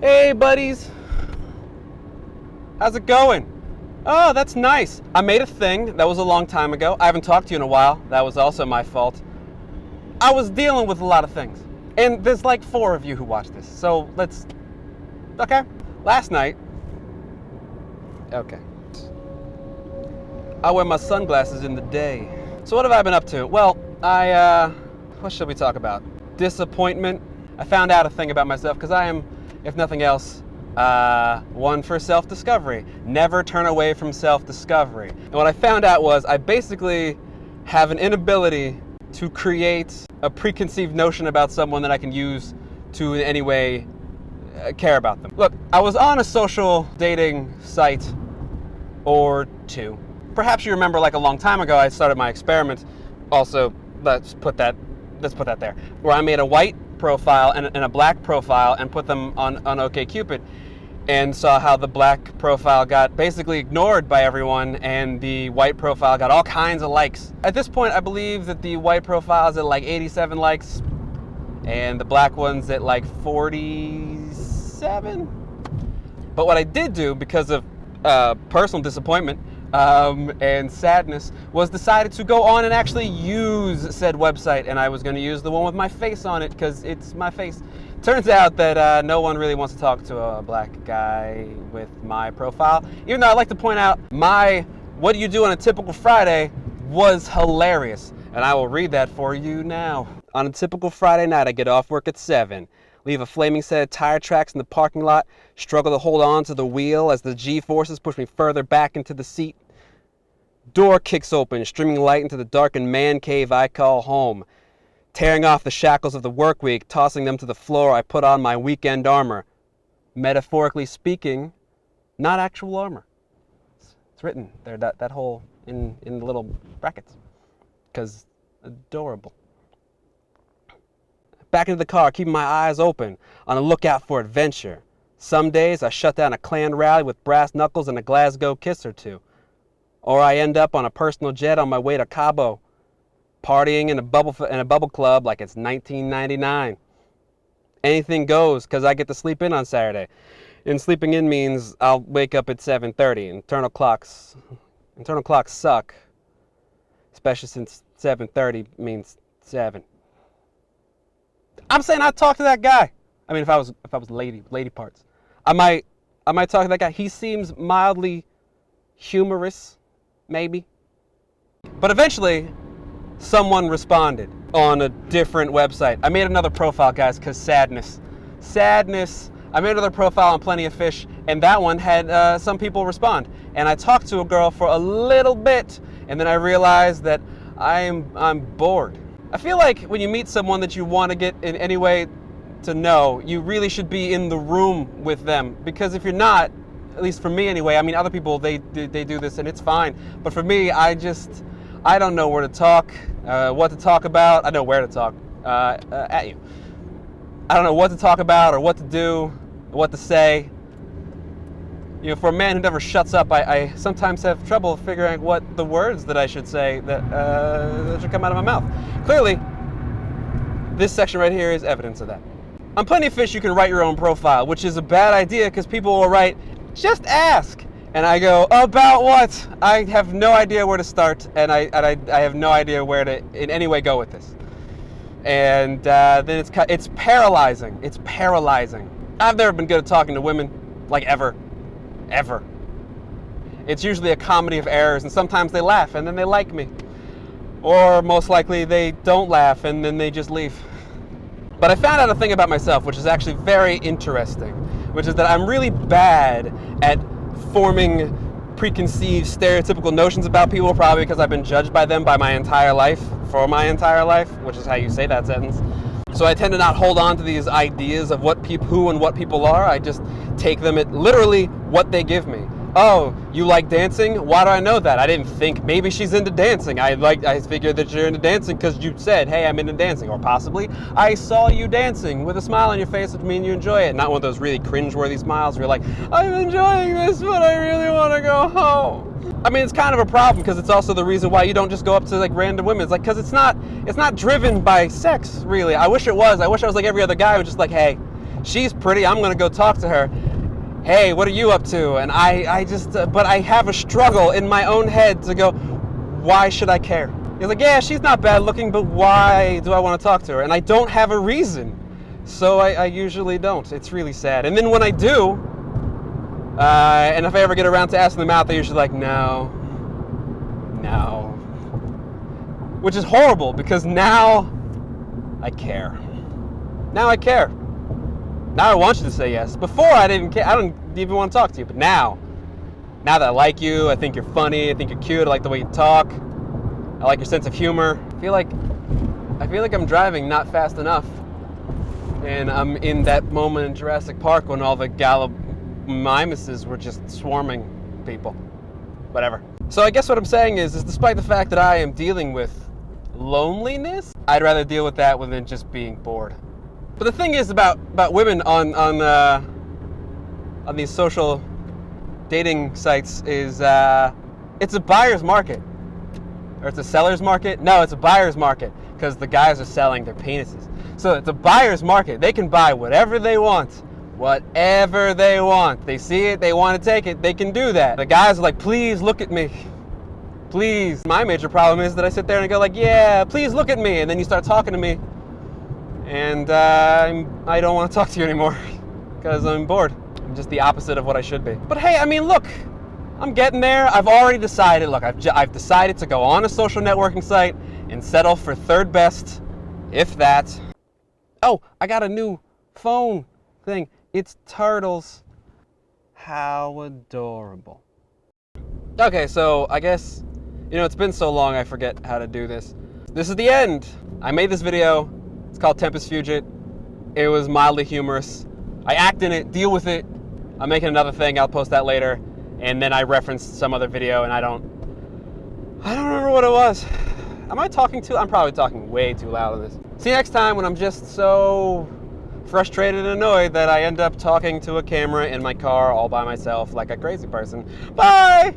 Hey, buddies. How's it going? Oh, that's nice. I made a thing. That was a long time ago. I haven't talked to you in a while. That was also my fault. I was dealing with a lot of things. And there's like 4 of you who watch this. So let's... Okay. Last night... Okay. I wear my sunglasses in the day. So what have I been up to? Well, what should we talk about? Disappointment. I found out a thing about myself because I am, if nothing else, one for self-discovery. Never turn away from self-discovery. And what I found out was I basically have an inability to create a preconceived notion about someone that I can use to in any way care about them. Look, I was on a social dating site or 2. Perhaps you remember, like a long time ago, I started my experiment. Also, let's put that there, where I made a white profile and a black profile and put them on OkCupid, and saw how the black profile got basically ignored by everyone and the white profile got all kinds of likes. At this point, I believe that the white profile is at like 87 likes and the black one's at like 47. But what I did do, because of personal disappointment and sadness, was decided to go on and actually use said website, and I was going to use the one with my face on it because it's my face. Turns out that no one really wants to talk to a black guy with my profile, even though I like to point out my "what do you do on a typical Friday" was hilarious, and I will read that for you now. On a typical Friday night, I get off work at 7. Leave a flaming set of tire tracks in the parking lot, struggle to hold on to the wheel as the G-forces push me further back into the seat. Door kicks open, streaming light into the darkened man cave I call home. Tearing off the shackles of the work week, tossing them to the floor, I put on my weekend armor. Metaphorically speaking, not actual armor. It's written there, that hole in the little brackets. Because adorable. Back into the car, keeping my eyes open, on the lookout for adventure. Some days I shut down a Klan rally with brass knuckles and a Glasgow kiss or 2. Or I end up on a personal jet on my way to Cabo, partying in a bubble club like it's 1999. Anything goes, because I get to sleep in on Saturday. And sleeping in means I'll wake up at 7:30. Internal clocks suck, especially since 7:30 means 7. I'm saying I'd talk to that guy. I mean, if I was lady parts, I might talk to that guy. He seems mildly humorous, maybe. But eventually, someone responded on a different website. I made another profile, guys, because sadness. I made another profile on Plenty of Fish, and that one had some people respond. And I talked to a girl for a little bit, and then I realized that I'm bored. I feel like when you meet someone that you want to get in any way to know, you really should be in the room with them. Because if you're not, at least for me anyway, I mean, other people, they do this and it's fine. But for me, I don't know where to talk, what to talk about. I know where to talk at you. I don't know what to talk about or what to do, what to say. You know, for a man who never shuts up, I sometimes have trouble figuring out what the words that I should say that should come out of my mouth. Clearly, this section right here is evidence of that. On Plenty of Fish, you can write your own profile, which is a bad idea because people will write, "Just ask." And I go, "About what?" I have no idea where to start, and I have no idea where to in any way go with this. And then it's paralyzing. It's paralyzing. I've never been good at talking to women, like ever. It's usually a comedy of errors, and sometimes they laugh and then they like me. Or most likely they don't laugh and then they just leave. But I found out a thing about myself, which is actually very interesting, which is that I'm really bad at forming preconceived stereotypical notions about people, probably because I've been judged by them for my entire life, which is how you say that sentence. So I tend to not hold on to these ideas of who and what people are. I just take them at literally what they give me. Oh, you like dancing? Why do I know that? I didn't think maybe she's into dancing. I figured that you're into dancing because you said, "Hey, I'm into dancing." Or possibly, I saw you dancing with a smile on your face, which means you enjoy it. Not one of those really cringe-worthy smiles where you're like, "I'm enjoying this, but I really want to go home." I mean, it's kind of a problem because it's also the reason why you don't just go up to like random women. It's like, because it's not driven by sex, really. I wish it was. I wish I was like every other guy who was just like, "Hey, she's pretty, I'm gonna go talk to her. Hey, what are you up to? And I just, but I have a struggle in my own head to go, why should I care? He's like, yeah, she's not bad looking, but why do I want to talk to her? And I don't have a reason. So I usually don't. It's really sad. And then when I do, and if I ever get around to asking them out, they're usually like, no. Which is horrible, because now I care. Now I care. Now I want you to say yes. Before I didn't care. I don't even want to talk to you. But now that I like you, I think you're funny, I think you're cute, I like the way you talk, I like your sense of humor. I feel like I'm driving not fast enough. And I'm in that moment in Jurassic Park when all the Gallimimuses were just swarming people. Whatever. So I guess what I'm saying is despite the fact that I am dealing with loneliness, I'd rather deal with that than just being bored. But the thing is about women on these social dating sites is it's a buyer's market. Or it's a seller's market? No, it's a buyer's market, because the guys are selling their penises. So it's a buyer's market. They can buy whatever they want. Whatever they want. They see it, they want to take it, they can do that. The guys are like, please look at me. Please. My major problem is that I sit there and I go like, yeah, please look at me. And then you start talking to me. And I don't want to talk to you anymore because I'm bored. I'm just the opposite of what I should be. But hey, I mean, look, I'm getting there. I've already decided. Look, I've decided to go on a social networking site and settle for third best, if that. Oh, I got a new phone thing. It's turtles. How adorable. Okay, so I guess, it's been so long I forget how to do this. This is the end. I made this video. It's called Tempus Fugit. It was mildly humorous. I act in it, deal with it. I'm making another thing, I'll post that later. And then I referenced some other video and I don't remember what it was. Am I talking too? I'm probably talking way too loud on this. See you next time when I'm just so frustrated and annoyed that I end up talking to a camera in my car all by myself like a crazy person. Bye!